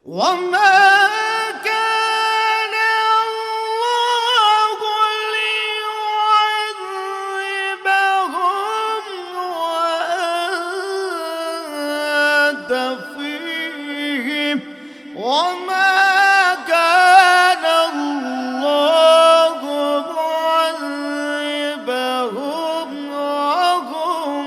وما كان الله ليعذبهم وأنت فيهم وما كان الله معذبهم وهم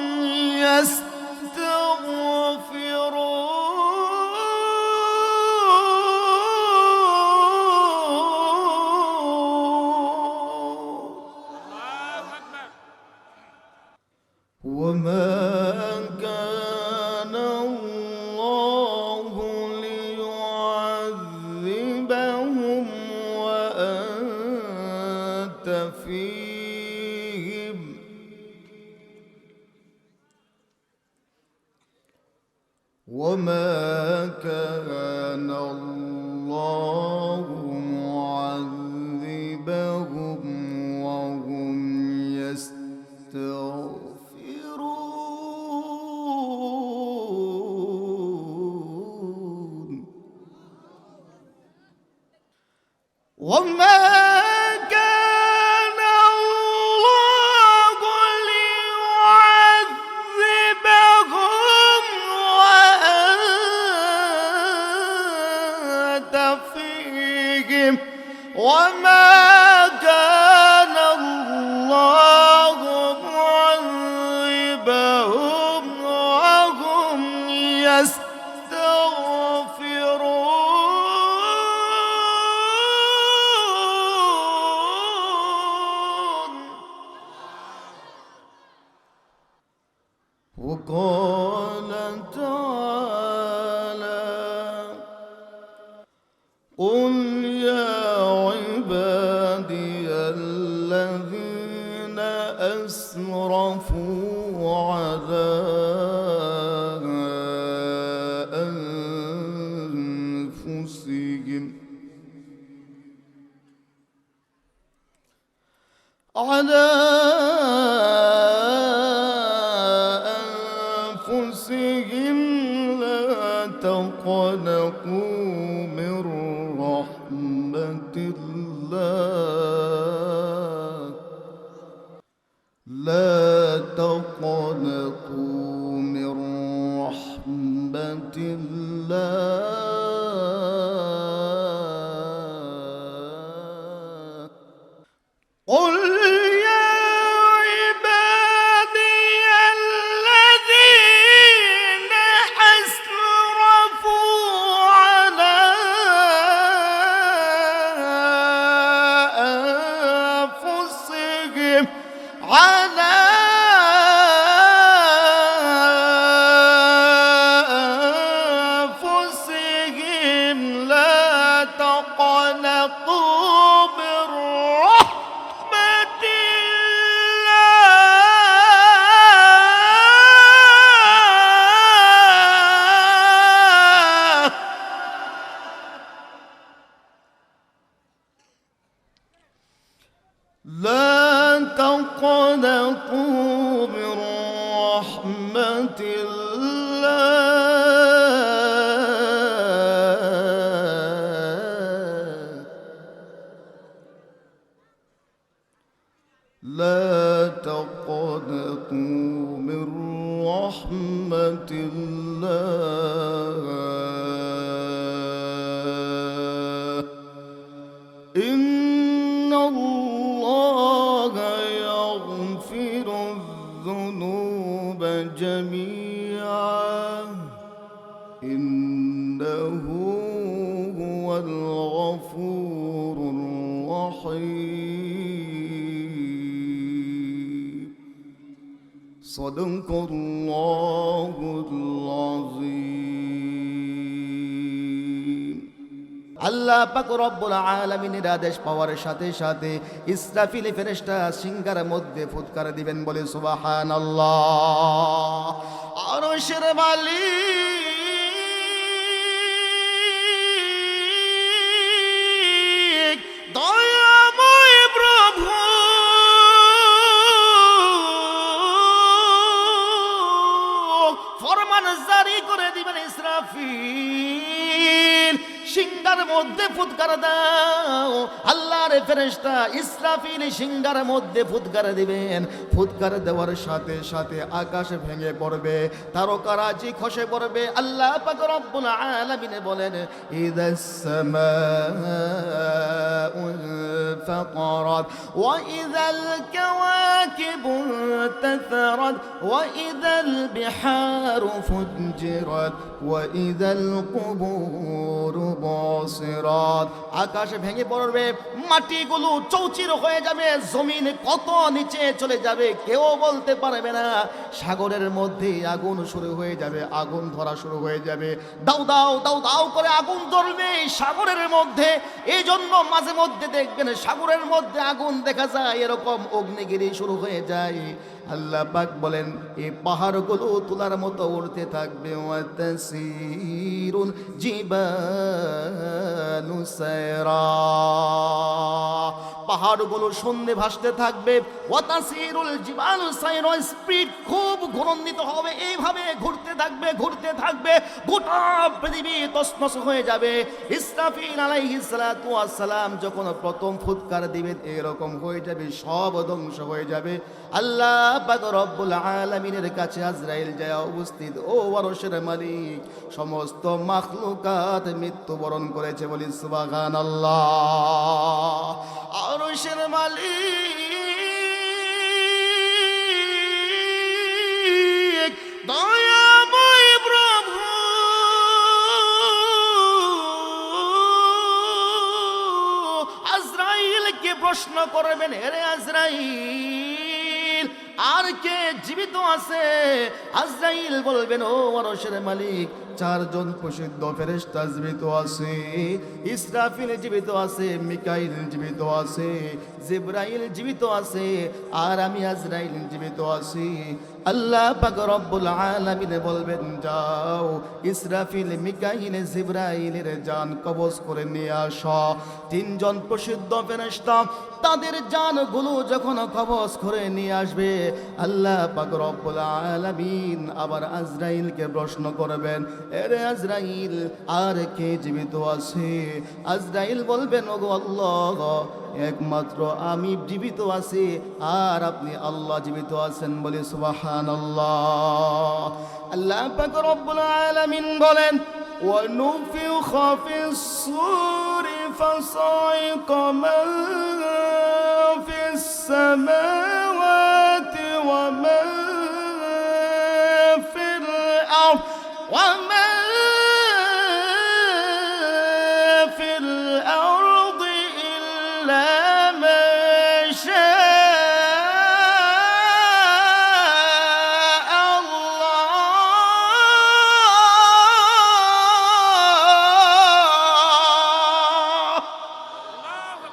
وما كان الله ليعذبهم وأنت فيهم وما كان الله معذبهم وهم يستغفرون وما كان الله ليعذبهم وأنت فيهم وما كان الله معذبهم وهم يستغفرون وقال تعالى قل يا عبادي الذين أسرفوا على أنفسهم لا تقنطوا من رحمة الله لا تقنطوا من رحمة الله قل يا عبادي الذين أسرفوا على أنفسهم لا تقنطوا من رحمة الله لا تقنطوا من رحمة الله لا تقنطوا من رحمة الله إن الله يغفر الذنوب جميعا إنه هو الغفور الرحيم صدق الله العظيم আল্লাহ পাক রব্বুল আলামিনের আদেশ পাওয়ার সাথে সাথে ইসরাফিল ফেরেশতা সিংহার মধ্যে ফুৎকার দিবেন বলে সুবহানাল্লাহ আরশের মালিক দয়াময় প্রভু ফরমান জারি করে দিবেন ইসরাফিল সিংহার মধ্যে ফুৎকার দাও। আল্লাহর ফেরেশতা ইসরাফিল সিংহার মধ্যে ফুৎকার দিবেন। ফুৎকার দেওয়ার সাথে সাথে আকাশ ভেঙে পড়বে, তারকারাজি খসে পড়বে। আল্লাহ পাক রব্বুল আলামিন বলেন ইদাস সামাউ ফাতারাত ওয়া ইযাল কাওয়াকিবু তাসারাত ওয়া ইযাল বিহারু ফুজ্জিরাত ওয়া ইযাল কুবুরু বাসিরাত। আকাশ ভেঙে পড়বে, মাটিগুলো চৌচির হয়ে যাবে, জমিন কত নিচে চলে যাবে কেউ বলতে পারবে না। সাগরের মধ্যে আগুন শুরু হয়ে যাবে, আগুন ধরা শুরু হয়ে যাবে, দাও দাও দাও দাও করে আগুন জ্বলবে সাগরের মধ্যে। এই জন্য মাঝে মধ্যে দেখবেন সাগরের মধ্যে আগুন দেখা যায়, এরকম অগ্নিগিরি শুরু হয়ে যায়। আল্লাহ পাক বলেন এই পাহাড়গুলো তুলার মতো উড়তে থাকবে। ওয়াতাসিরুল জিবালু সায়রা, পাহাড়গুলো সন্ধে ভাসতে থাকবে। ওয়াতাসিরুল জিবালু সায়রা, স্পিড খুব ঘূর্ণিত হবে, এইভাবে ঘুরতে থাকবে ঘুরতে থাকবে, গোটা পৃথিবী তছনছ হয়ে যাবে। ইসরাফিল আলাইহিস সালাতু ওয়াস সালাম যখন প্রথম ফুৎকার দিবেন এরকম হয়ে যাবে, সব ধ্বংস হয়ে যাবে। আল্লাহ পাক রব্বুল আলামিনের কাছে আজরাইল যায় উপস্থিত। ও আরশের মালিক, সমস্ত মাখলুকাত মৃত্যুবরণ করেছে, বলি সুবহানাল্লাহ। আরশের মালিক দয়াময় প্রভু আজরাইলকে প্রশ্ন করবেন, হে আজরাইল আর কে জীবিত আছে? আজরাইল বলবেন, ও আরশের মালিক চারজন প্রসিদ্ধ ফেরেশতা জীবিত আছে, ইসরাফিল জীবিত আছে, মিকাইল জীবিত আছে, জিবরাইল জীবিত আছে, আর আমি আজরাইল জীবিত আছি। আল্লাহ পাক রব্বুল আলামিন বলবেন, যাও ইসরাফিল মিকাইল জিবরাইলের জান কবজ করে নিয়ে আসো। তিনজন প্রসিদ্ধ ফেরেশতা তাদের জানগুলো যখন কবজ করে নিয়ে আসবে, আল্লাহ পাক রব্বুল আলামিন আবার আজরাইলকে প্রশ্ন করবেন, এরে আজরাইল আর কে জীবিত আছে? আজরাইল বলবেন, ওগো আল্লাহ একমাত্র আমি জীবিত আছি আর আপনি আল্লাহ জীবিত আছেন, বলে সুবহানাল্লাহ। আল্লাহ পাক রব্বুল আলামিন বলেন, ওয়া নুফিখা ফিস সূরি ফাসাইক মান ফিস সামাওয়াতি ওয়া মান ফিল আরদ ওয়া মান ফিল আরদি ইল্লা মা শাআ আল্লাহ।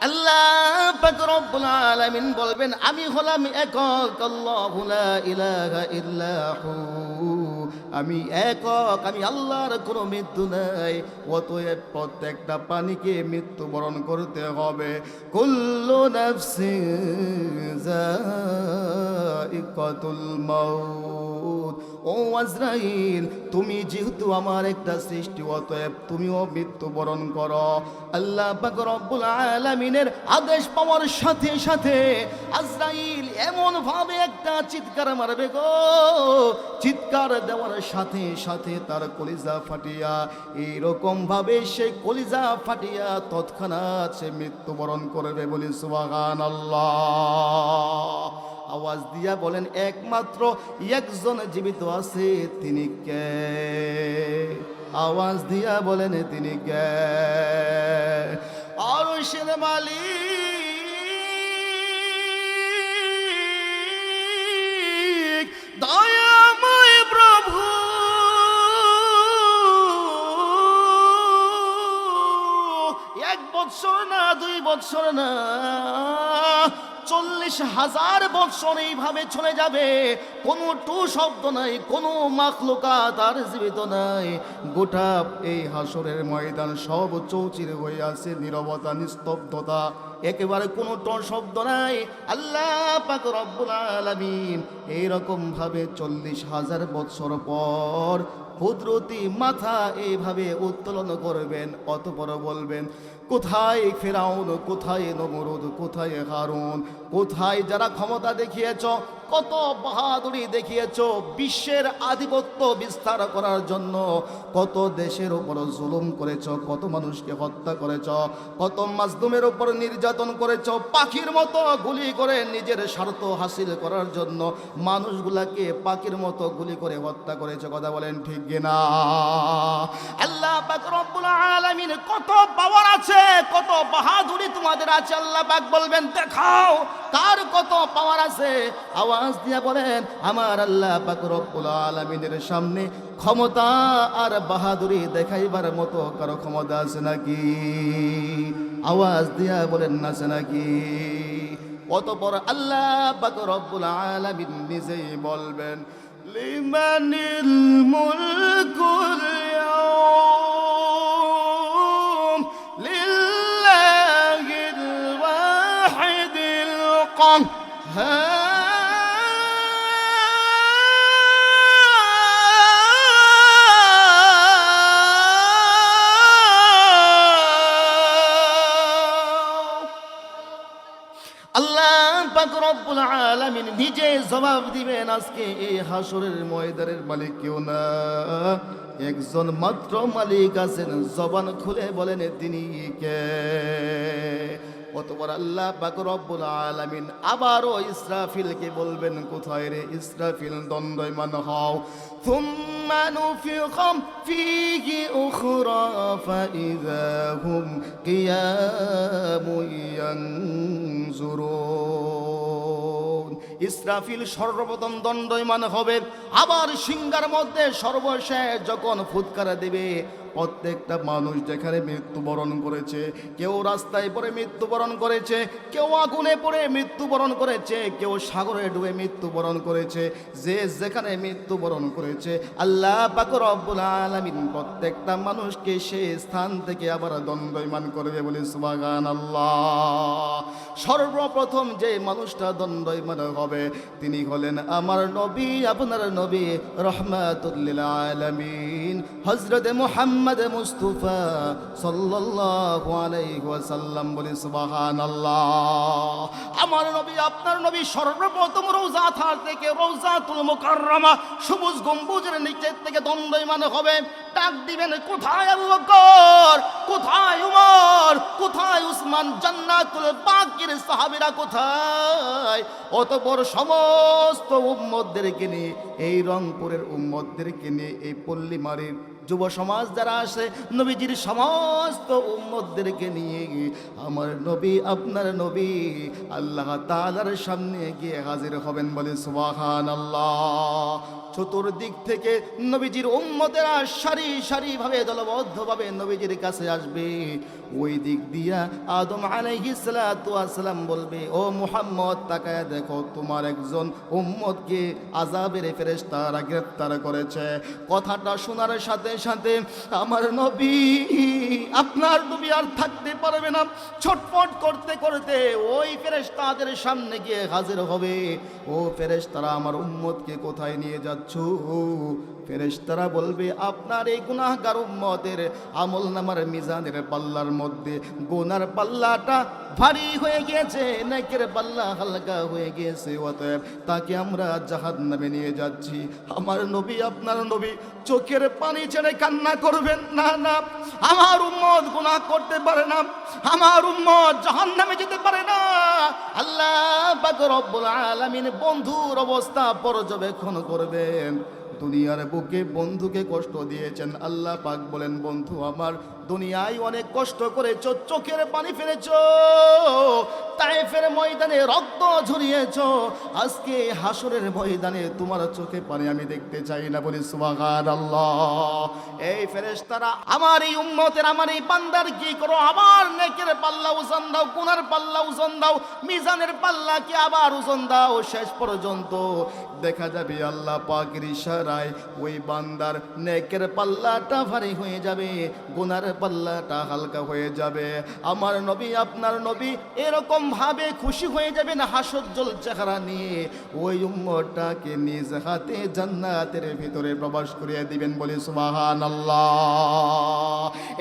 আল্লাহ পাক রব্বুল আলামিন বলবেন, আমি হলাম একক, আল্লাহু লা ইলাহা ইল্লা হু, আমি একক, আমি আল্লাহর কোনো মৃত্যু নাই। অতএব প্রত্যেকটা প্রাণীকে মৃত্যুবরণ করতে হবে। কুল্লু নাফসিন যায়িকাতুল মাউত। ও আজরাইল, তুমি যেহেতু আমার একটা সৃষ্টি, অতএব তুমিও মৃত্যুবরণ করো। আল্লাহ পাক রব্বুল আলামিনের আদেশ পাওয়ার সাথে সাথে আজরাইল এমন ভাবে একটা চিৎকার মারবে গো, চিৎকার দেওয়ার সাথে সাথে তার কলিজা ফাটিয়া, এইরকম ভাবে সে কলিজা ফাটিয়া তৎক্ষণাৎ সে মৃত্যুবরণ করবে, বলি সুবহানাল্লাহ। আওয়াজ দিয়া বলেন, একমাত্র একজন জীবিত আছে, তিনি কে? আওয়াজ দিয়া বলেন, তিনি কে? আরশের মালিক দয়াময় প্রভু এক বৎসর না, 2 বৎসর না, 40,000 বৎসর এইভাবে চলে যাবে, কোনো টু শব্দ নাই, কোনো মাখলুকাত আর জীবিত নাই। গোটা এই হাসরের ময়দান সব চৌচির হয়ে আছে, নীরবতা, নিস্তব্ধতা, একেবারে কোনো ট শব্দ নাই। আল্লাহ পাক রব্বুল আলামিন এইরকম ভাবে 40,000 বৎসর পর কুদরতি মাথা এইভাবে উত্তোলন করবেন, অতঃপর বলবেন, কোথায় ফেরাউন, কোথায় নমরুদ, কোথায় হারুন, কোথায় যারা ক্ষমতা দেখিয়েছ, কত বাহাদুরি দেখিয়েছ, বিশ্বের আধিপত্য বিস্তার করার জন্য কত দেশের উপর জুলুম করেছ, কত মানুষকে হত্যা করেছ, কত মাজলুমের উপর নির্যাতন করেছ, পাখির মতো গুলি করে নিজের স্বার্থ হাসিল করার জন্য মানুষগুলাকে পাখির মতো গুলি করে হত্যা করেছ। কথা বলেন ঠিক কিনা? আল্লাহ পাক রব্বুল আলামিন কত পাওয়ার আছে, কত বাহাদুরি তোমাদের আছে। আল্লাহ পাক বলবেন, দেখাও কার কত পাওয়ার আছে। আওয়াজ দিয়ে বলেন, আমার আল্লাহ পাক রব্বুল আলামিনের সামনে ক্ষমতা আর বাহাদুরি দেখাইবার মতো কারো ক্ষমতা আছে নাকি? আওয়াজ দিয়া বলেন, না আছে নাকি? অতঃপর আল্লাহ পাক রব্বুল আলামিন নিজেই বলবেন, লিমানিল মুলকুল ইয়াউম লিল্লাহিল ওয়াহিদিল কাহ্হার। আল্লাহ পাক রব্বুল আলামিন নিজে জবাব দিবেন, আজকে এই হাসরের ময়দানের মালিক কেউ না, একজন মাত্র মালিক আছেন। জবান খুলে বলেন, তিনি কে? অতঃপর আল্লাহ পাক রব্বুল আলামিন আবারও ইসরাফিলকে বলবেন, কোথায় রে ইসরাফিল, দণ্ডায়মান হও। থুম্মা নুফিখা ফীহি উখরা ফাইযা হুম কিয়ামুন ইয়ানজুরুন। ইসরাফিল সর্বপ্রথম দণ্ডায়মান হবে, আবার সিংহার মধ্যে সর্বশেষ যখন ফুৎকার দেবে, প্রত্যেকটা মানুষ যেখানে মৃত্যুবরণ করেছে, কেউ রাস্তায় পড়ে মৃত্যুবরণ করেছে, কেউ আগুনে পড়ে মৃত্যুবরণ করেছে, কেউ সাগরে ডুবে মৃত্যুবরণ করেছে, যে যেখানে মৃত্যুবরণ করেছে, আল্লাহ পাক রব্বুল আলামিন প্রত্যেকটা মানুষকে সেই স্থান থেকে আবার দণ্ডায়মান করবে। বলে সুবহানাল্লাহ। সর্বপ্রথম যে মানুষটা দণ্ডায়মান হবে তিনি হলেন আমার নবী, আপনার নবী, রাহমাতুল লিল আলামিন, হযরত মুহাম্মদ মুস্তাফা সাল্লাল্লাহু আলাইহি ওয়াসাল্লাম। বলি সুবহানাল্লাহ। আমার নবী, আপনার নবী সর্বপ্রথম রওজা থেকে রওজাতুল মুকাররমা সবুজ গম্বুজের নিচে থেকে দণ্ডায়মান হবে। ডাক দিবেন, কোথায় আবু বকর, কোথায় উমর, কোথায় উসমান, জান্নাতুল বাকির সাহাবীরা কোথায়? অতঃপর সমস্ত উম্মতদেরকে নিয়ে, এই রংপুরের উম্মতদেরকে নিয়ে, এই পল্লীমারির যুব সমাজ যারা আসে, নবীজির সমস্ত উম্মতদেরকে নিয়ে আমার নবী, আপনার নবী আল্লাহ তাআলার সামনে গিয়ে হাজির হবেন। বলে সুবহানাল্লাহ। চতুর্দিক থেকে নবীজির উম্মতেরা সারি সারি ভাবে দলবদ্ধভাবে নবীজির কাছে আসবে। ওই দিক দিয়া আদম আলাইহিস সালাতু ওয়াস সালাম বলবে, ও মুহাম্মদ, তাকায় দেখো, তোমার একজন উম্মতকে আযাবের ফেরেশতারা গ্রেফতার করেছে। কথাটা শোনার সাথে সাথে আমার নবী, আপনার নবী আর থাকতে পারবে না, ছটফট করতে করতে ওই ফেরেশতাদের সামনে গিয়ে হাজির হবে। ও ফেরেশতারা, আমার উম্মতকে কোথায় নিয়ে যাচ্ছ? ফেরেশতারা বলবে, আপনার এই গুনাহগার উম্মতের আমলনামার মিজানের পাল্লার মধ্যে গুনার পাল্লাটা ভারী হয়ে গিয়েছে, নেকের পাল্লা হালকা হয়ে গিয়েছে, অতএব তাকে আমরা জাহান্নামে নিয়ে যাচ্ছি। আমার নবী, আপনার নবী চোখের পানি ছেড়ে কান্না করবেন, না না, আমার উম্মত গুনাহ করতে পারে না, আমার উম্মত জাহান্নামে যেতে পারে না। আল্লাহ পাক রব্বুল আলামিন বন্ধুর অবস্থা পর্যবেক্ষণ করবেন। দুনিয়ার বুকে বন্ধুকে কষ্ট দিয়েছেন, আল্লাহ পাক বলেন, বন্ধু আমার, দুনিয়ায় অনেক কষ্ট করেছ, চোখের পানি ফেলেছ, তায়েফের ময়দানে রক্ত ঝরিয়েছ, আজকে হাসরের ময়দানে তোমার চোখে পানি আমি দেখতে চাই না। বলি সুবহানাল্লাহ। এই ফেরেশতারা আমার এই উম্মতের, আমার এই বান্দার কি করো, আবার নেকের পাল্লা ওজন দাও, গুনার পাল্লা ওজন দাও, মিজানের পাল্লাকে আবার ওজন দাও। শেষ পর্যন্ত দেখা যাবে আল্লাহ পাকের ইশারায় ওই বান্দার নেকের পাল্লাটা ভারী হয়ে যাবে, গুনার পাল্লাটা হালকা হয়ে যাবে। আমার নবী আপনার নবী এরকম ভাবে খুশি হয়ে যাবেন হাস্যোজ্জ্বল চেহারা নিয়ে, ওই উম্মতটাকে নিজ হাতে জান্নাতের ভিতরে প্রবেশ করিয়ে দিবেন বলে সুবহানাল্লাহ।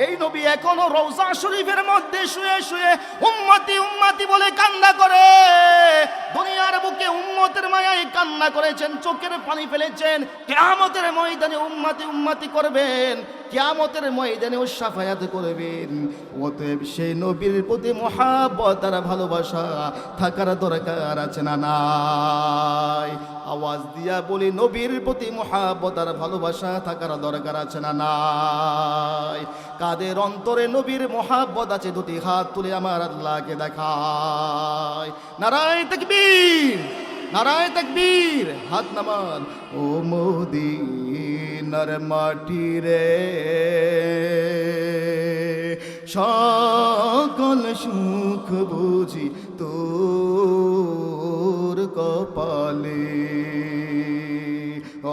এই নবী এখনো রওজা শরীফের মধ্যে শুয়ে শুয়ে উম্মতি উম্মতি বলে কান্না করে, দুনিয়ার বুকে উম্মতের মায়ায় কান্না করেছেন, চোখের পানি ফেলেছেন। কিয়ামতের ময়দানে উম্মতি উম্মতি করবেন, কিয়ামতের ময়দানে ও শাফায়াত করবেন। অতএব সেই নবীর প্রতি মহাব্বত আর ভালোবাসা থাকার দরকার আছে না নাই? আওয়াজ দিয়া বলি, নবীর প্রতি মহাব্বত আর ভালোবাসা থাকার দরকার আছে না নাই? কাদের অন্তরে নবীর মহাব্বত আছে দুটি হাত তুলে আমার আল্লাহকে দেখায়। নারায়ে তাকবীর, নারায়ে তাকবীর, হাত নামান। ও মদিনার মাটি রে, সকল সুখ বুঝি তোর কপালে।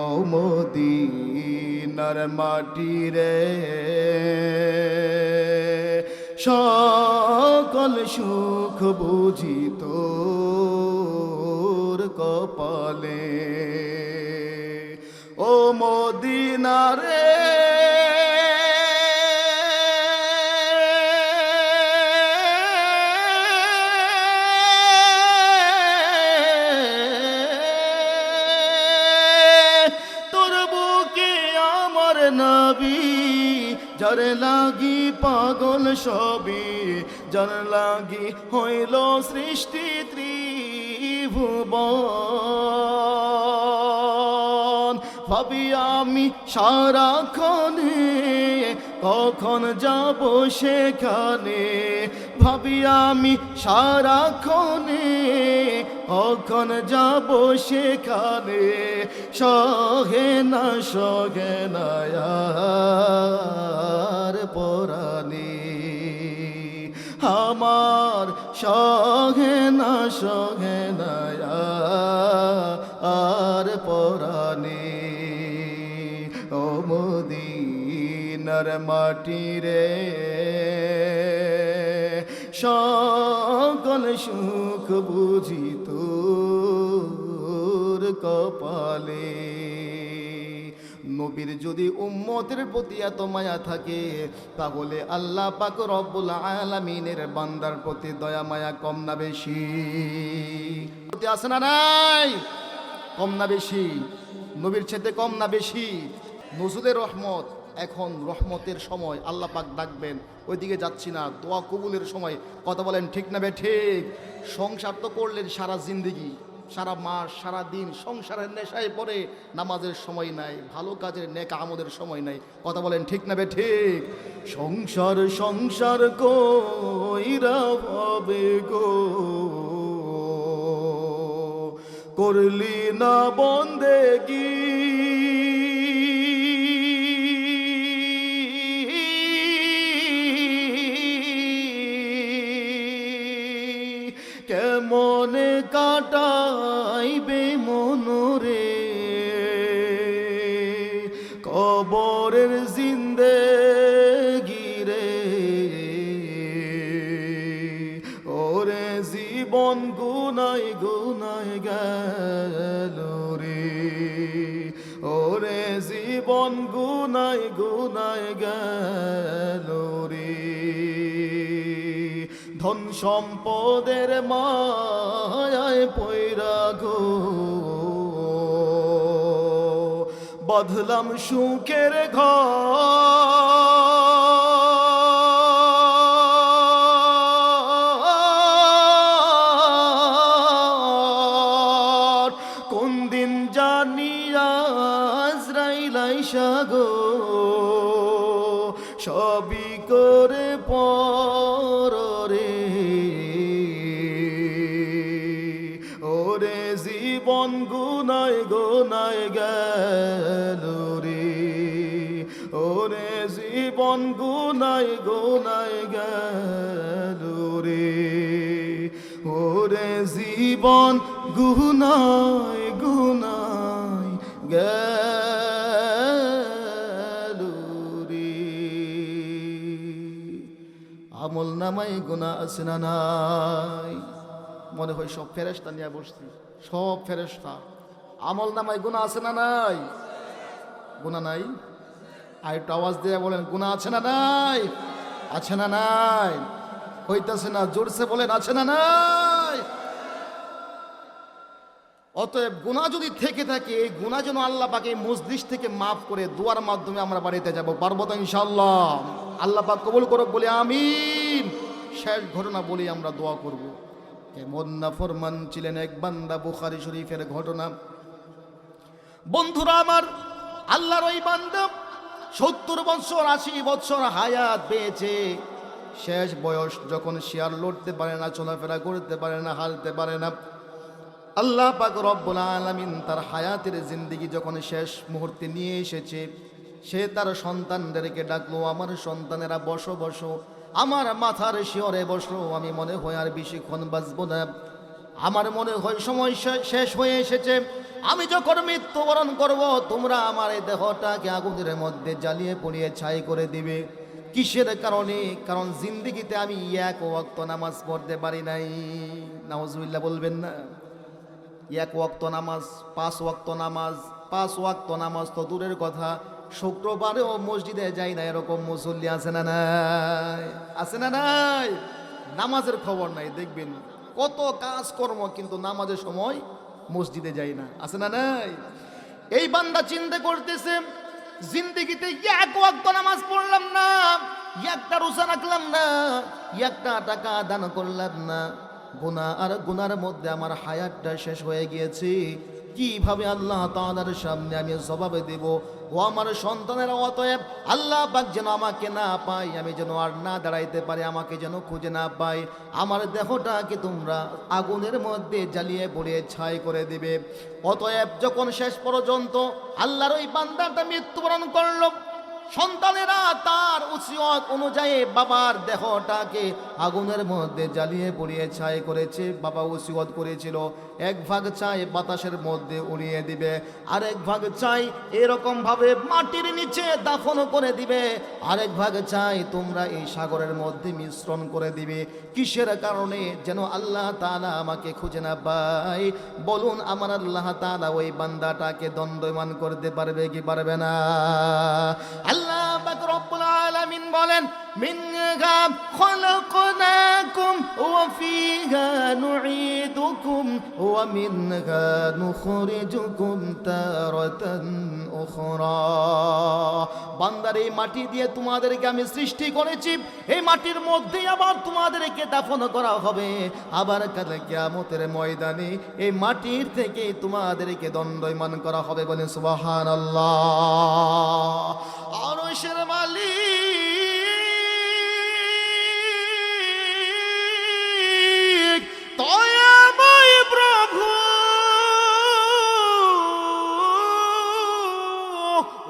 ও মদিনার মাটি রে, সকল সুখ বুঝি তোর কপালে। ও মদিনা রে, তোর বুকে আমার নবী, যার লাগি পাগল সবই, যার লাগি হইল সৃষ্টি ত্রিভুবন। ভাবি আমি সারাক্ষণে কখন যাব সেখানে, ভাবি আমি সারাক্ষণে কখন যাব সেখানে। সহে না সহে না আর পরাণে, আমার সহে না সহে না আর পরাণে। ও মদিনার মাটি রে, সকল সুখ বুঝি তোর কপালে। নবীর যদি উম্মতের প্রতি এত মায়া থাকে, তাহলে আল্লাহ পাক রব্বুল আলামিনের বান্দার প্রতি দয়া মায়া কম না বেশি? আছে না নাই? কম না বেশি? নবীর চেয়ে কম না বেশি? নজরুলের রহমত, এখন রহমতের সময়, আল্লাহ পাক ডাকবেন, ওইদিকে যাচ্ছি না। দোয়া কবুলের সময়, কথা বলেন ঠিক না বে ঠিক? সংসার তো করলেন সারা জিন্দেগি, সারা মাস সারা দিন সংসারের নেশায় পড়ে, নামাজের সময় নাই, ভালো কাজের নেক আমলের সময় নাই। কথা বলেন ঠিক না বে ঠিক? সংসার সংসার কইরা হবে গো, করলি না বন্দেগি। কেমনে কাটাইবে মনরে কবরের জিন্দেগি রে। ওরে জীবন গুনাই গুনাই গেল রে, ওরে জীবন গুনাই গুনাই গেল রে। ধন সম্পদের মায়ায় পয়রা গো, বাঁধলাম সুখের ঘর। কোন দিন জানি আজরাইল আইসা গো, সবই করে পরে। ওরে জীবন গুনায় গুনায় গেল রে, ওরে জীবন গুনায় গুনায় গেল রে। ওরে জীবন গুনায় গুনায় গেল রে। আমল নামাই গুনাহ আছে না নাই? মনে হয় সব ফেরেশতা নিয়ে বসছি, সব ফেরেশতা। আমল নামাই গুনাহ আছে না নাই? গুনাহ নাই? আর একটু আওয়াজ দিয়ে বলেন গুনাহ আছে না নাই? আছে না নাই? হইতাছে না, জোরসে বলেন আছে না নাই? অতএব গুনাহ যদি থেকে থাকে, এই গুনাহ যেন আল্লাহ পাক এই মজলিস থেকে মাফ করে দুয়ার মাধ্যমে আমরা বাড়িতে যাব, পারবো তো ইনশাআল্লাহ? আল্লাহ পাক কবুল করুক বলে আমিন। শেষ ঘটনা বলি, আমরা দোয়া করব। কেমন নাফরমান ছিলেন এক বান্দা, বুখারী শরীফের ঘটনা। বন্ধুরা আমার, আল্লাহর ওই বান্দা 70 বছর 80 বছর হায়াত পেয়েছে। শেষ বয়স যখন শিয়ার লড়তে পারে না, চলাফেরা করতে পারে না, হালতে পারে না, আল্লাহ পাক রব্বুল আলামিন তার হায়াতের জিন্দেগি যখন শেষ মুহূর্তে নিয়ে এসেছে, সে তার সন্তানদেরকে ডাকলো, আমার সন্তানেরা বসো বসো, আমার মাথার শিয়রে বসো, আমি মনে হয় আর বেশিক্ষণ বাঁচবো না, আমার মনে হয় সময় শেষ হয়ে এসেছে, আমি যখন মৃত্যুবরণ করব তোমরা আমার এই দেহটাকে আগুনের মধ্যে জ্বালিয়ে পুড়িয়ে ছাই করে দিবে। কিসের কারণে? কারণ জিন্দেগিতে আমি এক ওয়াক্ত নামাজ পড়তে পারি নাই। নাউজুবিল্লাহ বলবেন না? এক ওয়াক্ত নামাজ, 5 ওয়াক্ত নামাজ, 5 ওয়াক্ত নামাজ তো দূরের কথা, শুক্রবারেও মসজিদে যাই না এরকম মুসল্লি আছে না নাই? আছে না নাই? নামাজের খবর নাই, দেখবেন কত কাজকর্ম কিন্তু নামাজের সময় মসজিদে যাই না, আছে না নাই? এই বান্দা চিন্তা করতেছে, জিন্দেগিতে এক ওয়াক্ত নামাজ পড়লাম না, একটা রোজা রাখলাম না, একটা টাকা দান করলাম না, গুনাহ আর গুনার মধ্যে আমার হায়াতটা শেষ হয়ে গিয়েছে, কিভাবে আল্লাহ তাআলার সামনে আমি জবাব দেব? ও আমার সন্তানেরা, অতএব আল্লাহ পাক যেন আমাকে না পাই, আমি যেন আর না দাঁড়াইতে পারি, আমাকে যেন খুঁজে না পাই, আমার দেহটাকে তোমরা আগুনের মধ্যে জ্বালিয়ে পুড়িয়ে ছাই করে দিবে। অতএব যখন শেষ পর্যন্ত আল্লাহর ওই বান্দাটা মৃত্যুবরণ করলো, সন্তানেরা তার ওসিয়ত অনুযায়ী বাবার দেহটাকে আগুনের মধ্যে জ্বালিয়ে পুড়িয়ে ছাই করেছে। বাবা ওসিয়ত করেছিল 1 ভাগ চাই বাতাসের মধ্যে উড়িয়ে দিবে, আরেক ভাগ চাই এরকম ভাবে মাটির নিচে দাফন করে দিবে, আরেক ভাগ চাই তোমরা এই সাগরের মধ্যে মিশ্রণ করে দিবে। কিসের কারণে? যেন আল্লাহ তাআলা আমাকে খুঁজে না পায়। বলুন, আমার আল্লাহ তাআলা ওই বান্দাটাকে দণ্ডমান করতে পারবে কি পারবে না? আল্লাহ পাক রব্বুল আলামিন বলেন, মিনহা খলাকনাকুম ওয়া ফিহা নুঈদুকুম ওয়া মিনহা নুখরিজুকুম তারাতান উখরা। বান্দার, এই মাটি দিয়ে তোমাদেরকে আমি সৃষ্টি করেছি, এই মাটির মধ্যেই আবার তোমাদেরকে দাফন করা হবে, আবার কাল কিয়ামতের ময়দানে এই মাটির থেকে তোমাদেরকে দণ্ডায়মান করা হবে। বলেন সুবহানাল্লাহ। আরশের মালিক দয়াময় প্রভু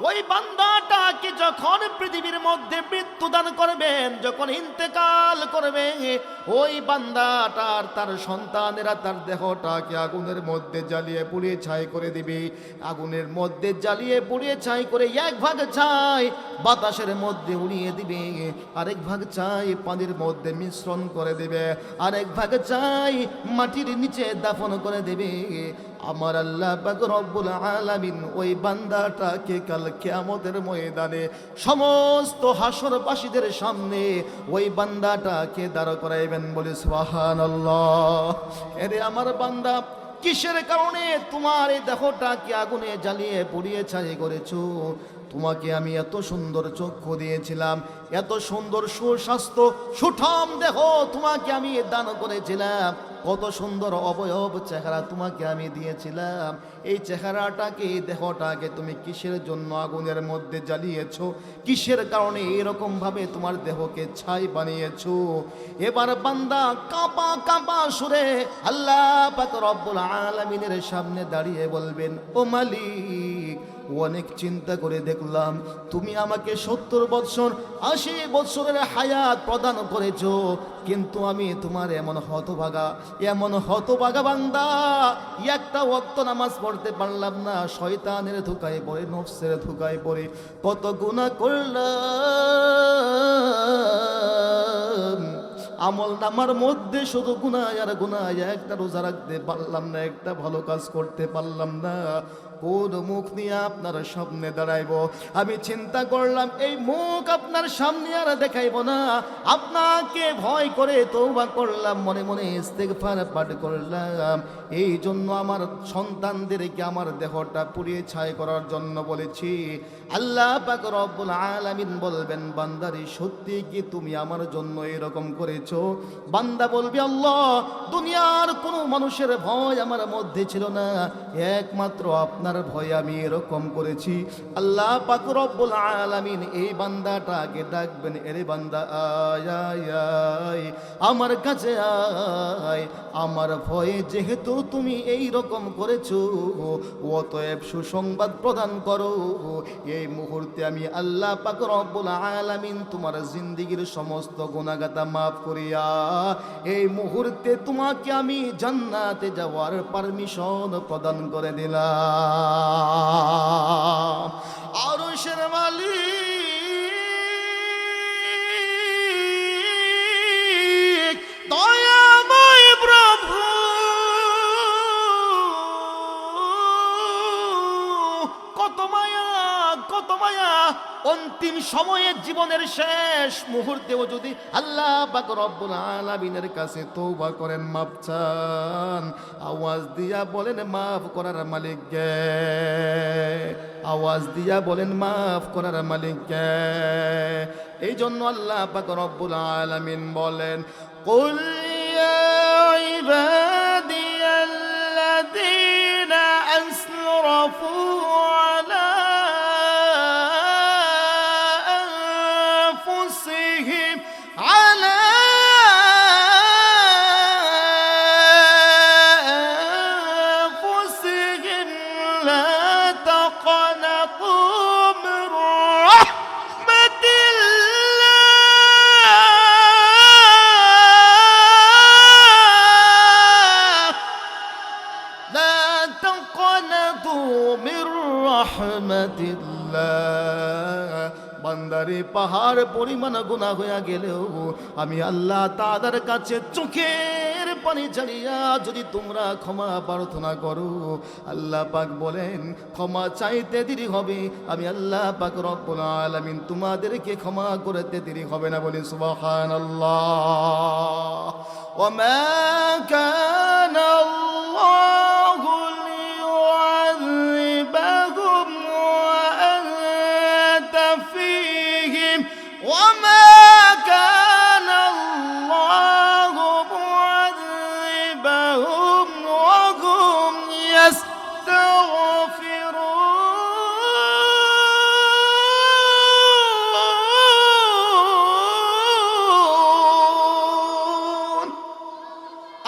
ওই বান্দাটাকে যখন পৃথিবীর মধ্যে মৃত্যুদান করবেন, যখন ইন্তেকাল করবে, ওই বান্দাটার তার সন্তানেরা তার দেহটাকে আগুনের মধ্যে জ্বালিয়ে পুড়িয়ে ছাই করে দিবে। আগুনের মধ্যে জ্বালিয়ে পুড়িয়ে ছাই করে 1 ভাগ ছাই বাতাসের মধ্যে উড়িয়ে দিবে, আরেক ভাগ ছাই পানির মধ্যে মিশ্রণ করে দিবে, আরেক ভাগ ছাই মাটির নিচে দাফন করে দেবে। আমার আল্লাহ পাক রব্বুল আলামিন ওই বান্দাটাকে কাল কিয়ামতের ময়দানে সমস্ত হাসরবাসীদের সামনে ওই বান্দাটাকে দাঁড় করাইবেন। বলে সুবহানাল্লাহ। এরে আমার বান্দা, কিসের কারণে তোমার এই দেহটাকে আগুনে জ্বালিয়ে পুড়িয়ে ছাই করেছো? তোমাকে আমি এত সুন্দর চক্ষু দিয়েছিলাম, এত সুন্দর সুস্বাস্থ্য সুঠাম দেহ তোমাকে আমি দান করেছিলাম, কত সুন্দর অবয়ব চেহারা তোমাকে আমি দিয়েছিলাম। এই চেহারাটাকে, এই দেহটাকে তুমি কিসের জন্য আগুনের মধ্যে জ্বালিয়েছো? কিসের কারণে এরকম ভাবে তোমার দেহকে ছাই বানিয়েছো? এবার বান্দা কাঁপা কাঁপা সুরে আল্লাহ পাক রব্বুল আলামিনের সামনে দাঁড়িয়ে বলবেন, ও মালিক, অনেক চিন্তা করে দেখলাম তুমি আমাকে 70 বছর 80 বছরের হায়াত প্রদান করেছো, কিন্তু আমি তোমার এমন হতভাগা বান্দা, একটা ওয়াক্ত নামাজ পড়তে পারলাম না, শয়তানের ধোঁকায় পড়ে, নফসের ধোঁকায় পড়ে কত গুনাহ করলাম। আমল নামার মধ্যে শুধু গুনাহ আর গুনাহ, একটা রোজা রাখতে পারলাম না, একটা ভালো কাজ করতে পারলাম না, কোন মুখ নিয়ে আপনার সামনে দাঁড়াইব? আমি চিন্তা করলাম এই মুখ আপনার সামনে আর দেখাইব না, আপনাকে ভয় করে তওবা করলাম, মনে মনে ইস্তেগফার পাঠ করলাম। এই জন্য আমার সন্তানদেরকে আমার দেহটা পুড়িয়ে ছাই করার জন্য বলেছি। আল্লাহ পাক রব্বুল আলামিন বলবেন, বান্দারে সত্যি কি তুমি আমার জন্য এরকম করেছো? বান্দা বলবে, আল্লাহ দুনিয়ার কোনো মানুষের ভয় আমার মধ্যে ছিল না, একমাত্র আপনার ভয় আমি এরকম করেছি। আল্লাহ পাক রব্বুল আলামিন এই বান্দাটাকে ডাকবেন, এরে বান্দা আয় আয় আয় আমার কাছে আয়, আমার ভয়ে যেহেতু তুমি এই রকম করেছো, অতএব সুসংবাদ প্রদান করো, এই মুহূর্তে আমি আল্লাহ পাক রব্বুল আলামিন তোমার জিন্দেগীর সমস্ত গুনাহগাতা মাফ করিয়া এই মুহূর্তে তোমাকে আমি জান্নাতে যাওয়ার পারমিশন প্রদান করে দিলাম। আরশের মালিক দয়াময় প্রভু, কত মায়া, কত মায়া। অন্তিম সময়ে জীবনের শেষ মুহূর্তেও যদি আল্লাহ পাক রব্বুল আলামিনের কাছে তওবা করেন, মাপ চান, আওয়াজ দিয়া বলেন মাফ করার মালিক কে? আওয়াজ দিয়া বলেন মাফ করার মালিক কে? এই জন্য আল্লাহ পাক রব্বুল আলামিন বলেন, কুল ইয়া ইবাদিয়াল্লাযীনা আসরাফু আলা أنفسهم على أنفسهم لا تقنطوا من رحمة الله، لا تقنطوا من رحمة الله। বান্দারে পাহাড় পরিমাণ গুনাহ হইয়া গেলেও আমি আল্লাহ তাআলার কাছে চোখের পানি ছাড়িয়া যদি তোমরা ক্ষমা প্রার্থনা করো, আল্লাহ পাক বলেন ক্ষমা চাইতে দেরি হবে, আমি আল্লাহ পাক রব্বুল আলামিন তোমাদেরকে ক্ষমা করতে দেরি হবে না। বলি সুবহানাল্লাহ। ওয়া মা কানা আল্লাহু লিয়ুআযিবাহুম ওয়া আনতা ফীহিম ওয়া মা কানা আল্লাহু মুআযিবাহুম ওয়া হুম ইয়াস্তাগফিরুন।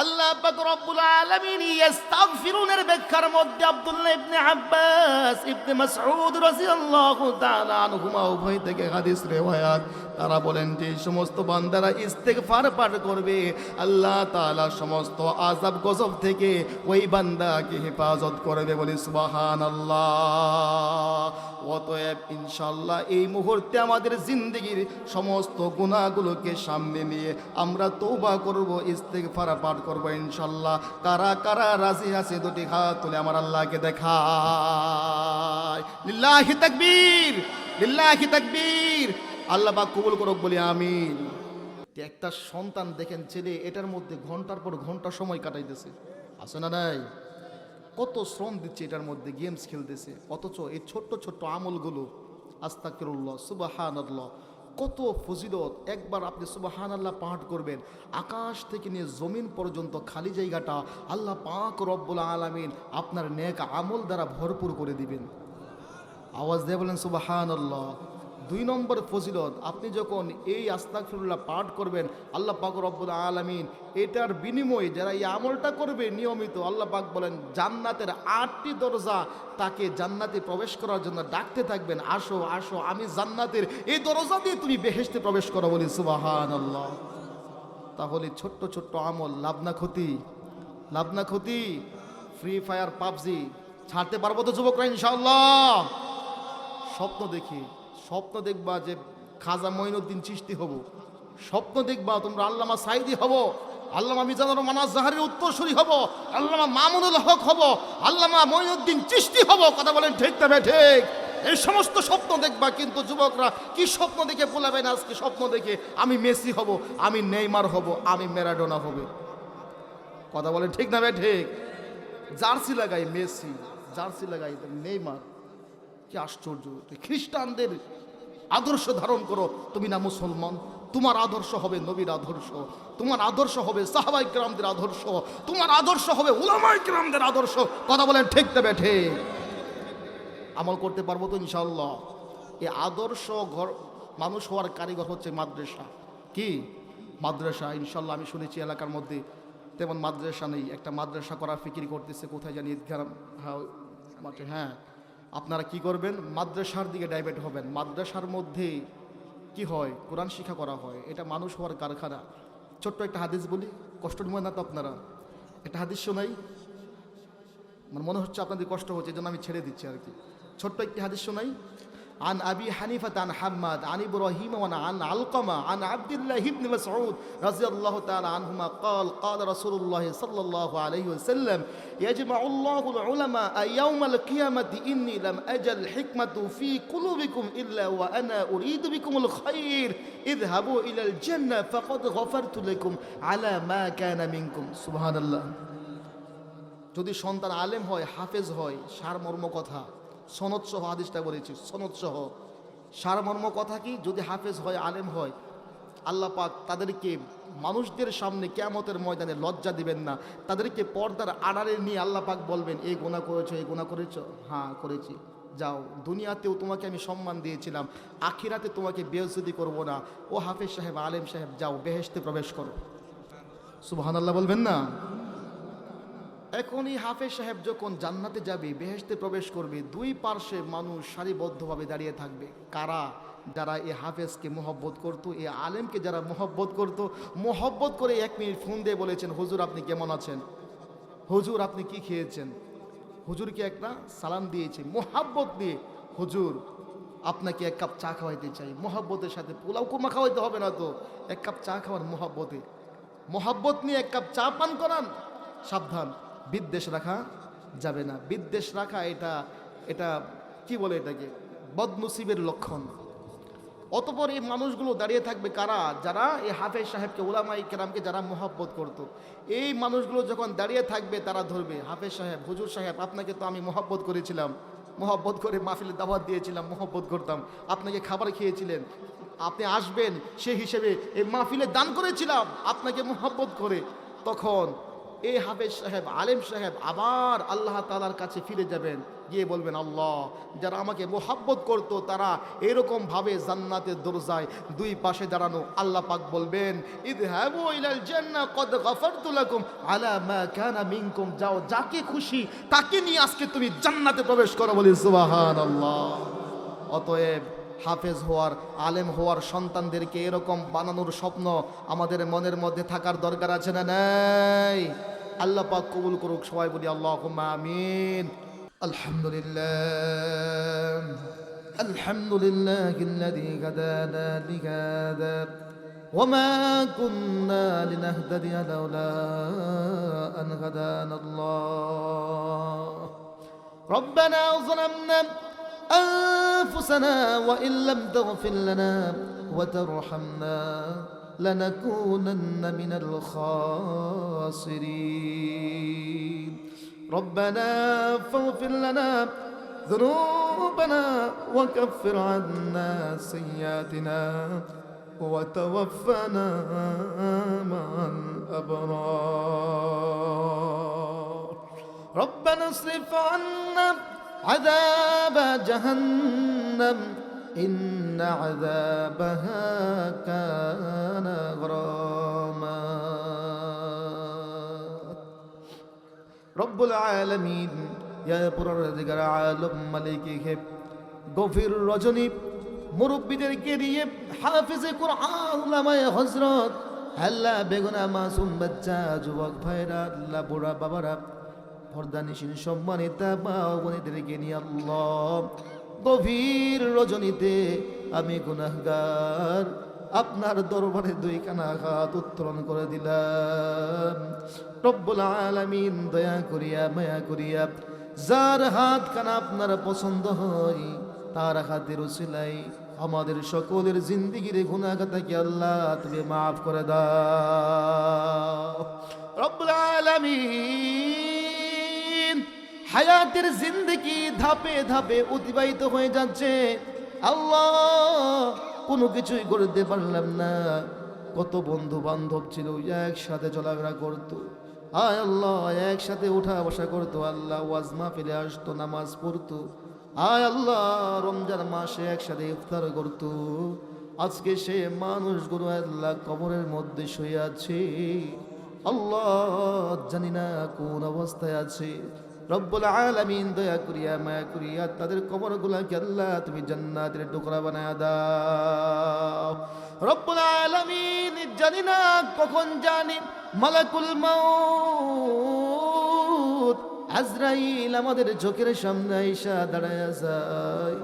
আল্লাহ পাক রব্বুল আলামিন ইস্তাগফিরুনের ব্যাখ্যার মধ্যে আব্দুল্লাহ ইবনে আব্বাস, ইবনে মাসউদ রাদিয়াল্লাহু তাআলা আনহুমা উভয় থেকে হাদিস রিওয়ায়াত, তারা বলেন যে সমস্ত বান্দারা ইস্তেগফার পাঠ করবে, আল্লাহ তাআলা সমস্ত আযাব গজব থেকে ওই বান্দাকে হেফাজত করবে। বলি সুবহানাল্লাহ। অতএব ইনশাআল্লাহ এই মুহূর্তে আমাদের জিন্দেগির সমস্ত গুনাহগুলোকে সামনে নিয়ে আমরা তওবা করব, ইস্তেগফার পাঠ করব ইনশাআল্লাহ। কারা কারা রাজি আছে দুটি হাত তুলে আমার আল্লাহকে দেখায়। লিল্লাহি তাকবীর, লিল্লাহি তাকবীর। আল্লাহ পাক কবুল করুক, বলি আমিন। একটা সন্তান দেখেন, ছেলে এটার মধ্যে ঘন্টার পর ঘন্টা সময় কাটাইতেছে, আছে না নাই? কত শ্রম দিচ্ছে এটার মধ্যে, গেমস খেলতেছে, অথচ এই ছোট্ট ছোট্ট আমলগুলো, আস্তাগফিরুল্লাহ, সুবহানাল্লাহ, কত ফজিলত। একবার আপনি সুবহানাল্লাহ পাঠ করবেন, আকাশ থেকে নিয়ে জমিন পর্যন্ত খালি জায়গাটা আল্লাহ পাক রব্বুল আলামিন আপনার নেক আমল দ্বারা ভরপুর করে দিবেন। আওয়াজ দিয়ে বলেন সুবহানাল্লাহ। 2 নম্বর ফজিলত, আপনি যখন এই আস্তাগফিরুল্লাহ পাঠ করবেন, আল্লাহ পাক রব্বুল আলামিন এটার বিনিময়ে যারা এই আমলটা করবে নিয়মিত, আল্লাহ পাক বলেন জান্নাতের 8টি দরজা তাকে জান্নাতে প্রবেশ করার জন্য ডাকতে থাকবেন, আসো আসো, আমি জান্নাতের এই দরজা দিয়ে তুমি বেহেশতে প্রবেশ করো। বলি সুবহানাল্লাহ। তাহলে ছোট্ট ছোট্ট আমল, লাভ না ক্ষতি? লাভ না ক্ষতি? ফ্রি ফায়ার, পাবজি ছাড়তে পারবো তো যুবকরা ইনশাআল্লাহ? স্বপ্ন দেখি, স্বপ্ন দেখবা যে খাজা মঈনুদ্দিন চিশতি হব, স্বপ্ন দেখবা তোমরা আল্লামা সাইদি হব, আল্লামা মিজানুর মানাজ জাহারির উত্তরসূরি হব, আল্লামা মামুনুল হক হব, আল্লামা মঈনুদ্দিন চিশতি হব। কথা বলেন ঠিক তবে ঠিক। এই সমস্ত স্বপ্ন দেখবা, কিন্তু যুবকরা কি স্বপ্ন দেখে বলাবেন আজকে স্বপ্ন দেখে আমি মেসি হব, আমি নেইমার হব, আমি ম্যারাডোনা হবে। কথা বলেন ঠিক না ভাই ঠিক? জার্সি লাগাই মেসি, জার্সি লাগাই নেইমার, কি আশ্চর্য! খ্রিস্টানদের আদর্শ ধারণ করো, তুমি না মুসলমান। তোমার আদর্শ হবে নবীর আদর্শ, তোমার আদর্শ হবে সাহাবায়ে কেরামদের আদর্শ, তোমার আদর্শ হবে উলামায়ে কেরামদের আদর্শ। কথা বলেন ঠিক তবে ঠিক। আমল করতে পারবো তো ইনশাআল্লাহ? এই আদর্শ ঘর মানুষ হওয়ার কারিগর হচ্ছে মাদ্রাসা। কি মাদ্রাসা? ইনশাআল্লাহ আমি শুনেছি এলাকার মধ্যে তেমন মাদ্রাসা নেই, একটা মাদ্রাসা করার ফিকির করতেছে। কোথায় জানি হ্যাঁ, আপনারা কি করবেন? মাদ্রাসার দিকে ডাইভার্ট হবেন। মাদ্রাসার মধ্যে কি হয়? কোরআন শিক্ষা করা হয়। এটা মানুষ হওয়ার কারখানা। ছোট্ট একটা হাদিস বলি, কষ্ট নিবেন না তো আপনারা। একটা হাদিস শোনাই, মনে হচ্ছে আপনাদের কষ্ট হচ্ছে, এই জন্য আমি ছেড়ে দিচ্ছি আর কি। ছোট্ট একটি হাদিস শোনাই। عن أبي حنيفة عن حماد عن إبراهيم وعن علقمة عن عبد الله بن مسعود رضي الله تعالى عنهما قال قال رسول الله صلى الله عليه وسلم يجمع الله العلماء يوم القيامة إني لم أجل الحكمة في قلوبكم إلا وأنا أريد بكم الخير اذهبوا إلى الجنة فقد غفرت لكم على ما كان منكم سبحان الله। যদি সন্তান আলেম হয়, হাফেজ হয়, সারমর্ম কথা সনদ সহ হাদিসটা বলেছি, সনদ সহ সারমর্ম কথা কি? যদি হাফেজ হয়, আলেম হয়, আল্লাহ পাক তাদেরকে মানুষদের সামনে কিয়ামতের ময়দানে লজ্জা দিবেন না, তাদেরকে পর্দার আড়ালে নিয়ে আল্লাহ পাক বলবেন, এই গুনাহ করেছো, এই গুনাহ করেছো, হ্যাঁ করেছি, যাও, দুনিয়াতেও তোমাকে আমি সম্মান দিয়েছিলাম, আখিরাতে তোমাকে বেইজ্জতি করব না। ও হাফেজ সাহেব, আলেম সাহেব, যাও বেহেশতে প্রবেশ করো। সুবহানাল্লাহ বলবেন না? এখনই হাফেজ সাহেব যখন জান্নাতে যাবে, বেহেশতে প্রবেশ করবে, দুই পার্শ্বে মানুষ সারিবদ্ধভাবে দাঁড়িয়ে থাকবে। কারা? যারা এই হাফেজকে মোহব্বত করতো, এই আলেমকে যারা মোহব্বত করতো, মোহব্বত করে 1 মিনিট ফোন দিয়ে বলেছেন, হুজুর আপনি কেমন আছেন, হুজুর আপনি কি খেয়েছেন, হুজুরকে একটা সালাম দিয়েছে মোহাব্বত দিয়ে, হুজুর আপনাকে 1 কাপ চা খাওয়াইতে চাই। মোহাব্বতের সাথে পোলাও কুমা খাওয়াইতে হবে না তো, 1 কাপ চা খাওয়ান মোহাব্বতে, মোহাব্বত নিয়ে 1 কাপ চা পান করান। সাবধান, বিদ্বেষ রাখা যাবে না। বিদ্বেষ রাখা এটা কি বলে, এটাকে বদনসিবের লক্ষণ। অতঃপর এই মানুষগুলো দাঁড়িয়ে থাকবে কারা? যারা এই হাফেজ সাহেবকে, উলামায়ে কেরামকে যারা মোহাব্বত করত। এই মানুষগুলো যখন দাঁড়িয়ে থাকবে, তারা ধরবে, হাফেজ সাহেব, হুজুর সাহেব, আপনাকে তো আমি মোহাব্বত করেছিলাম, মোহাব্বত করে মাহফিলে দাওয়াত দিয়েছিলাম, মোহাব্বত করতাম, আপনাকে খাবার খেয়েছিলেন, আপনি আসবেন সেই হিসেবে এই মাহফিলে দান করেছিলাম আপনাকে মোহাব্বত করে। তখন এই হাফেজ সাহেব, আলেম সাহেব আবার আল্লাহ তাআলার কাছে ফিরে যাবেন, গিয়ে বলবেন, আল্লাহ, যারা আমাকে মোহাব্বত করত তারা এরকম ভাবে জান্নাতের দরজায় দুই পাশে দাঁড়ানো। আল্লাহ পাক বলবেন, ইযহাবু ইলাল জান্নাহ কদ গফারতু লাকুম আলা মা কানা মিনকুম, যাও, যাকে খুশি তাকে নিয়ে আজকে তুমি জান্নাতে প্রবেশ করো। বলি সুবহানাল্লাহ। অতএব হাফেজ হওয়ার, আলেম হওয়ার সন্তানদেরকে এরকম বানানোর স্বপ্ন আমাদের মনের মধ্যে থাকার দরকার আছে না নাই? আল্লাহ পাক কবুল করুক। সবাই বলি আল্লাহুম্মা আমিন। আলহামদুলিল্লাহ, আলহামদুলিল্লাহিল্লাযী হাদানা লিহাযা ওয়া মা কুন্না লিনাহতাদিয়া লাউলা আন হাদানাল্লাহ। রব্বানা যালামনা أنفسنا وإن لم تغفر لنا وترحمنا لنكونن من الخاسرين ربنا فاغفر لنا ذنوبنا وكفر عنا سيئاتنا وتوفنا مع الأبرار ربنا اصرف عنا عذاب جهنم إن عذابها كان غراما رب العالمين يا পরওয়ারদিগার আলম মালিক হে গভীর রজনী মুরব্বিদেরকে নিয়ে হাফেজে কোরআন উলামায়ে হযরত আল্লাহ বেগুনা মাসুম বাচ্চা যুবক ভাইরা আল্লাহ বুড়া বাবারা পর্দানিশীন সম্মানিতা মা ও বোনেদেরকে নিয়ে আল্লাহ গভীর রজনীতে আমি গুনাহগার আপনার দরবারে দুইখানা হাত উত্তোলন করে দিলাম। রব্বুল আলামিন দয়া করিয়া মায়া করিয়া যার হাত খানা আপনার পছন্দ হয় তার হাতের উসিলাই আমাদের সকলের জিন্দেগির গুনাহগাতাকে আল্লাহ তুমি মাফ করে দাও। রব্বুল আলামিন হায়াতের জিন্দেগি ধাপে ধাপে অতিবাহিত হয়ে যাচ্ছে আল্লাহ, কোনো কিছুই করতে পারলাম না। কত বন্ধু বান্ধব ছিল একসাথে চলাফেরা করতো, আয় আল্লাহ একসাথে উঠা বসা করতো, আল্লাহ ওয়াজ মাহফিলে আসতো, নামাজ পড়তো, আয় আল্লাহ রমজান মাসে একসাথে ইফতার করতো। আজকে সে মানুষগুলো আল্লাহ কবরের মধ্যে শুয়ে আছে, আল্লাহ জানি না কোন অবস্থায় আছে। রব্বুল আলামিন দয়া করিয়া মায়া করিয়া তাদের কবরগুলোকে আল্লাহ তুমি জান্নাতের টুকরা বানায়া দাও। রব্বুল আলামিন জানি না কখন জানি মালাকুল মাউত আজরাইল আমাদের চোখের সামনে আইসা দাঁড়ায়া যায়।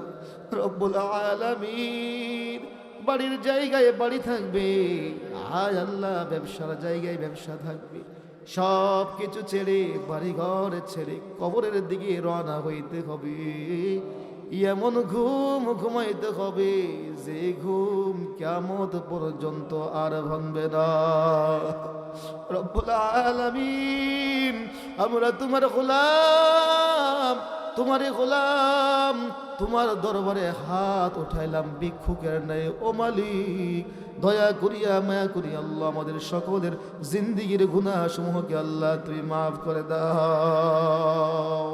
রব্বুল আলামিন বাড়ির জায়গায় বাড়ি থাকবে, আয় আল্লাহ ব্যবসার জায়গায় ব্যবসা থাকবে, সব কিছু ছেড়ে বাড়ি ঘর ছেড়ে কবরের দিকে রওনা হইতে হবে। এমন ঘুম ঘুমাইতে হবে যে ঘুম কিয়ামত পর্যন্ত আর ভাঙবে না। রব্বুল আলামিন আমরা তোমার গোলাম, তোমার গোলাম, তোমার দরবারে হাত উঠাইলাম ভিক্ষুকের ন্যায়। ও মালিক দয়া করিয়া মায়া করিয়া আল্লাহ আমাদের সকলের জিন্দেগির গুনাহ সমূহকে আল্লাহ তুমি মাফ করে দাও,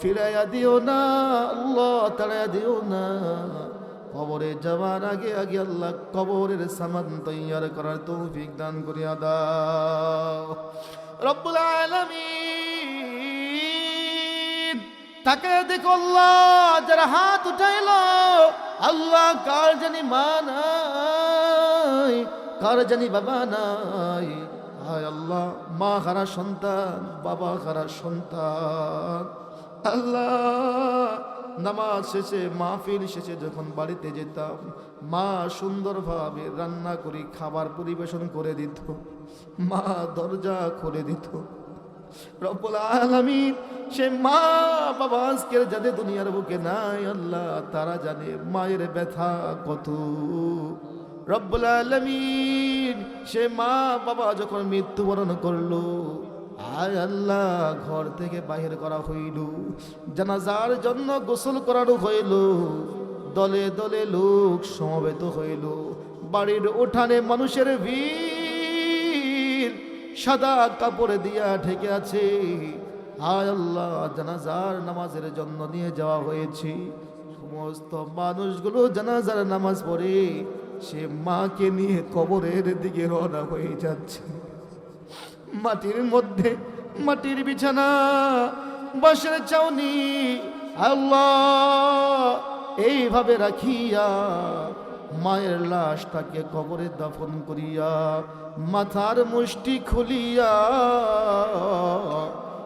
ফিরাইয়া দিও না আল্লাহ, তাড়াইয়া দিও না। কবরে যাওয়ার আগে আগে আল্লাহ কবরের সামান তৈয়ার করার তৌফিক দান করিয়া দাও। রব্বুল আলামিন তাকে দেখো আল্লাহ যারা হাত উঠাইলো আল্লাহ কার জানি মা নাই, কার জানি বাবা নাই, হায় আল্লাহ মা হারা সন্তান, বাবা হারা সন্তান। আল্লাহ নামাজ শেষে মাহফিল শেষে যখন বাড়িতে যেতাম মা সুন্দরভাবে রান্না করে খাবার পরিবেশন করে দিত, মা দরজা খুলে দিত। রব্বুল আলামিন সে মা বাবা আজকের যাদের দুনিয়ার বুকে নাই আল্লাহ তারা জানে মায়ের ব্যথা কত। রব্বুল আলামিন সে মা বাবা যখন মৃত্যুবরণ করলো আয় আল্লাহ ঘর থেকে বাহির করা হইল, জানাজার জন্য গোসল করানো হইল, দলে দলে লোক সমবেত হইল, বাড়ির উঠানে মানুষের ভিড়, সাদা কাপড় দিয়া ঢেকে আছে। আয় আল্লাহ জানাজার নামাজের জন্য নিয়ে যাওয়া হয়েছে, সমস্ত মানুষগুলো জানাজার নামাজ পড়ে সে মাকে নিয়ে কবরের দিকে রওনা হয়ে যাচ্ছে। মাটির মধ্যে মাটির বিছানা, বাঁশের চাউনি, আল্লাহ এইভাবে রাখিয়া মায়ের লাশটাকে কবরে দাফন করিয়া মাথার মুষ্টি খুলিয়া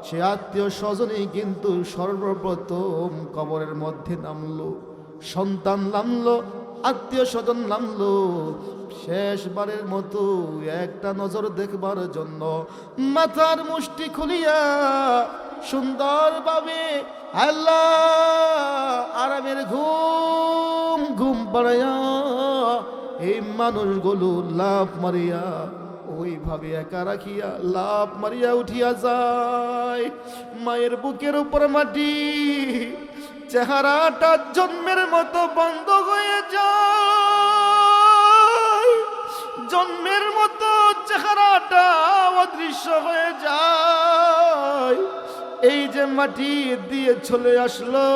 সে আত্মীয় স্বজনই কিন্তু সর্বপ্রথম কবরের মধ্যে নামলো, সন্তান নামলো, আত্মীয় স্বজন নামলো, শেষবারের মতো একটা নজর দেখবার জন্য মাথার মুষ্টি খুলিয়া সুন্দরভাবে আল্লাহ আরামের ঘুম ঘুম পাড়াইয়া এই মানুষগুলো লাফ মারিয়া ওইভাবে একা রাখিয়া লাফ মারিয়া উঠিয়া যায়। মায়ের বুকের উপর মাটি, চেহারাটা জন্মের মতো বন্ধ হয়ে যায়, জন্মের মতো চেহারাটা অদৃশ্য হয়ে যায়। এই যে মাটি দিয়ে চলে আসলো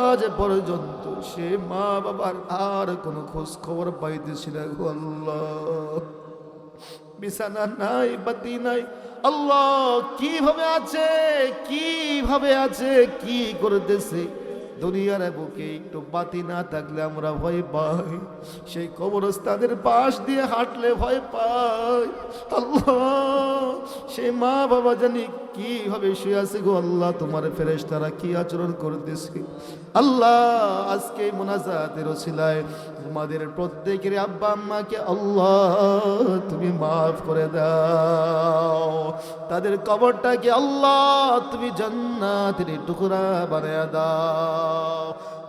আজ পর্যন্ত সে মা বাবার আর কোনো খোঁজ খবর পাইতেছি না গো আল্লাহ। বিছানা নাই, বাতি নাই, আল্লাহ কিভাবে আছে, কিভাবে আছে, কি করতেছে। দুনিয়ার বুকে একটু বাতি না থাকলে আমরা ভয় পাই, সেই কবরস্থানের পাশ দিয়ে হাঁটলে ভয় পাই। আল্লাহ সে মা বাবা জানি কিভাবে শুয়ে আছে গো আল্লাহ, তোমার ফেরেশতারা কি আচরণ করতেছে আল্লাহ। আজকে মোনাজাতের ওসিলায় আমাদের প্রত্যেকের আব্বা আম্মাকে আল্লাহ তুমি মাফ করে দাও, তাদের কবরটাকে আল্লাহ তুমি জান্নাতের টুকরা বানায়া দাও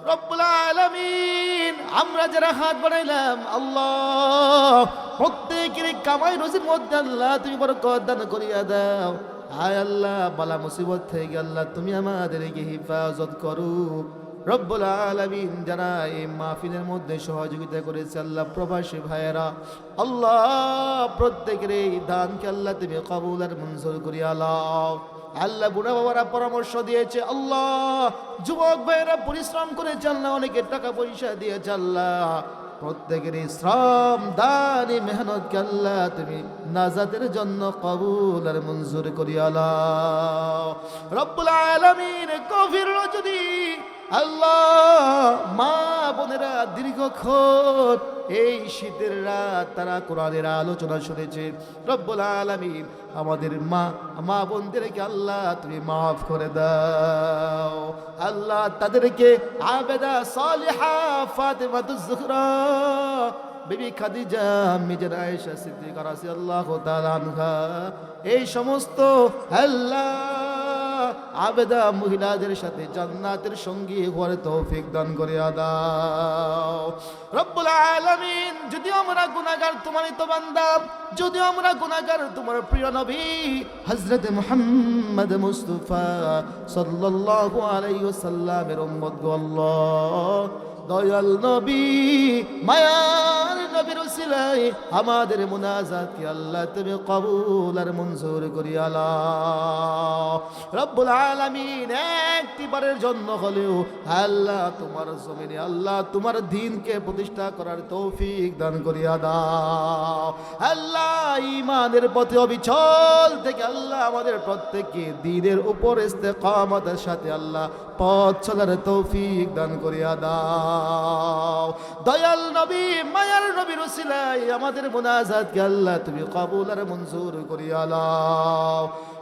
রব্বুল আলামিন। আমরা যারা হাত বাড়াইলাম আল্লাহ প্রত্যেকের কামাই রুজির মধ্যে আল্লাহ তুমি বরকত দান করিয়া দাও। আয় আল্লাহ বালা মুসিবত থেকে আল্লাহ তুমি আমাদেরকে হেফাজত করো রব্বুল আলামিন। যারা এই মাহফিলের মধ্যে সহযোগিতা করেছে আল্লাহ প্রবাসী ভাইয়েরা আল্লাহ প্রত্যেকের এই দানকে আল্লাহ তুমি কবুল আর মঞ্জুর করিয়া লাও। আল্লাহ বুড়া বাবারা পরামর্শ দিয়েছে আল্লাহ, যুবক ভাইয়েরা পরিশ্রম করেছে আল্লাহ, অনেকে টাকা পয়সা দিয়েছে আল্লাহ, প্রত্যেকের শ্রম দান মেহনতকে আল্লাহ তুমি নাজাতের জন্য কবুল আর মঞ্জুর করিয়া লাও রব্বুল আলামিন। গভীর রজনী আল্লাহ মা বোনেরা দীর্ঘক্ষণ এই শীতের রাত তারা কোরআনের আলোচনা শুনেছে রব্বুল আলামিন। আমাদের মা বোনদেরকে আল্লাহ তুমি মাফ করে দাও আল্লাহ, তাদেরকে আবেদা সালিহা ফাতেমাতুজ জোহরা বিবি খাদিজা মিজান আয়েশা সিদ্দিকা রাদিয়াল্লাহু তাআলা আনহা এই সমস্ত আল্লাহ আবেদা মহিলাদের সাথে জান্নাতের সঙ্গী হওয়ার তৌফিক দান করে দাও রব্বুল আলামিন। যদিও আমরা গুনাহগার তোমারই তো বান্দা, যদিও আমরা গুনাহগার তোমার প্রিয় নবী হযরত মুহাম্মদ মুস্তাফা সাল্লাল্লাহু আলাইহি ওয়াসাল্লামের উম্মত গো আল্লাহ, দয়াল নবী মায়ার নবীর উসিলায় আমাদের মুনাজাতকে আল্লাহ তুমি কবুল আর মঞ্জুর করিয়া লাও রব্বুল আলামিন। একটিবারের জন্য হলেও আল্লাহ তোমার জমিনে আল্লাহ তোমার দ্বীনকে প্রতিষ্ঠা করার তৌফিক দান করিয়া দাও আল্লাহ। ঈমানের পথে অবিচল থেকে আল্লাহ আমাদের প্রত্যেককে দ্বীনের উপর ইস্তেকামতের সাথে আল্লাহ পথ চলার তৌফিক দান করিয়া দাও দয়াল নবী মায়ার নবীর উসিলায় আমাদের মুনাজাতকে আল্লাহ তুমি কবুল আর মঞ্জুর করিয়া লাও।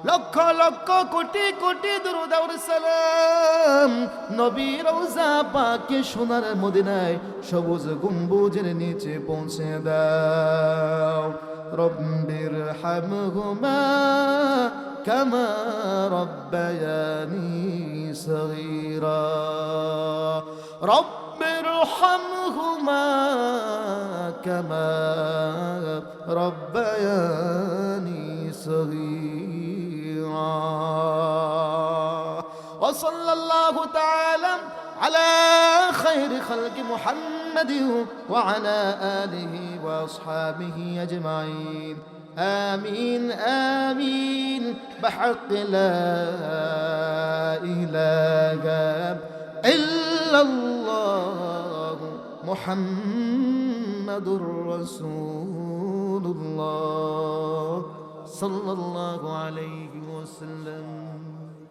লক্ষ লক্ষ কোটি কোটি দুরূদ আর সালাম নবীর রওজা পাকে সোনার মদিনায় সবুজ গম্বুজের নিচে পৌঁছে দাও। রব্বির হামহুমা কামা রব্বায়ানি সগীরা, রব্বির হামহুমা কামা রব্বায়ানি সগীরা। وصلى الله تعالى على خير خلق محمد وعلى آله وأصحابه أجمعين آمين آمين بحق لا إله إلا الله محمد رسول الله صلى الله عليه وسلم.